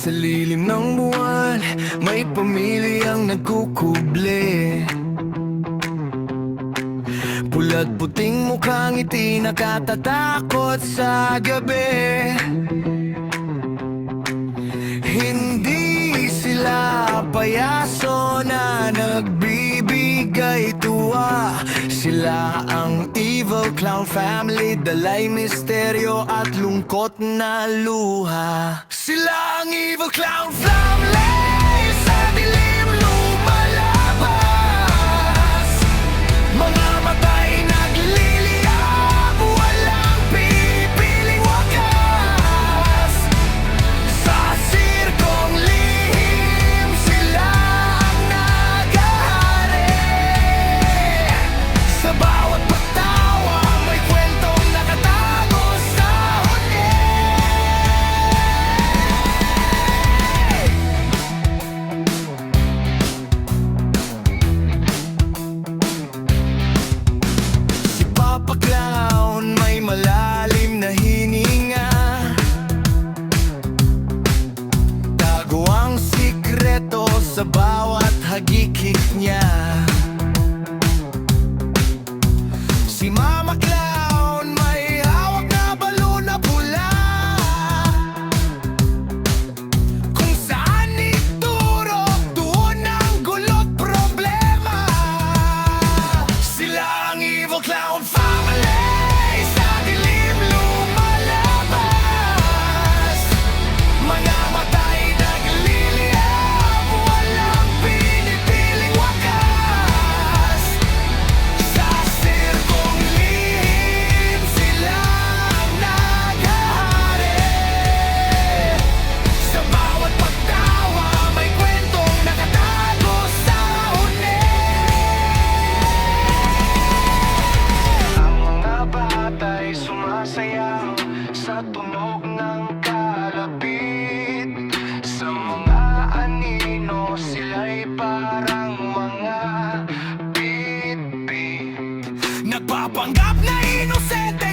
Sa lilim ng buwan, may pamilyang nagkukuble. Pula't puting mukhang ngiti, nakatatakot sa gabi. Hindi sila payaso na nagbibigay tuwa. Sila ang Evil Clown Family, dalay misteryo at lungkot na luha. Sila ang Evil Clown Family, sa dilim lumalabas. Mga matay nagliliyab, walang pipiling wakas. Sa sirkong lihim, sila ang naghahari. Sa bawat pagtawa, may kwentong nakatago sa huni. Si Papa Clown may malalim na hininga. Tago ang sikreto sa bawat hagikik niya. Si Mama Clown may hawak na balon na pula. Kung saan ituro, doon ang gulo't problema. Sila ang Evil Clown Family, sa dilim lumalabas. Mga matay nagliliyab, walang pinipiling wakas. Sa sirkong lihim, sila ang naghahari. Sa bawat pagtawa, may kwentong nakatago sa huni. Ang mga bata'y sumasayaw sa tunog ng kalapit. Sa mga anino, sila'y parang mga bit-bit. Nagpapanggap na inosente,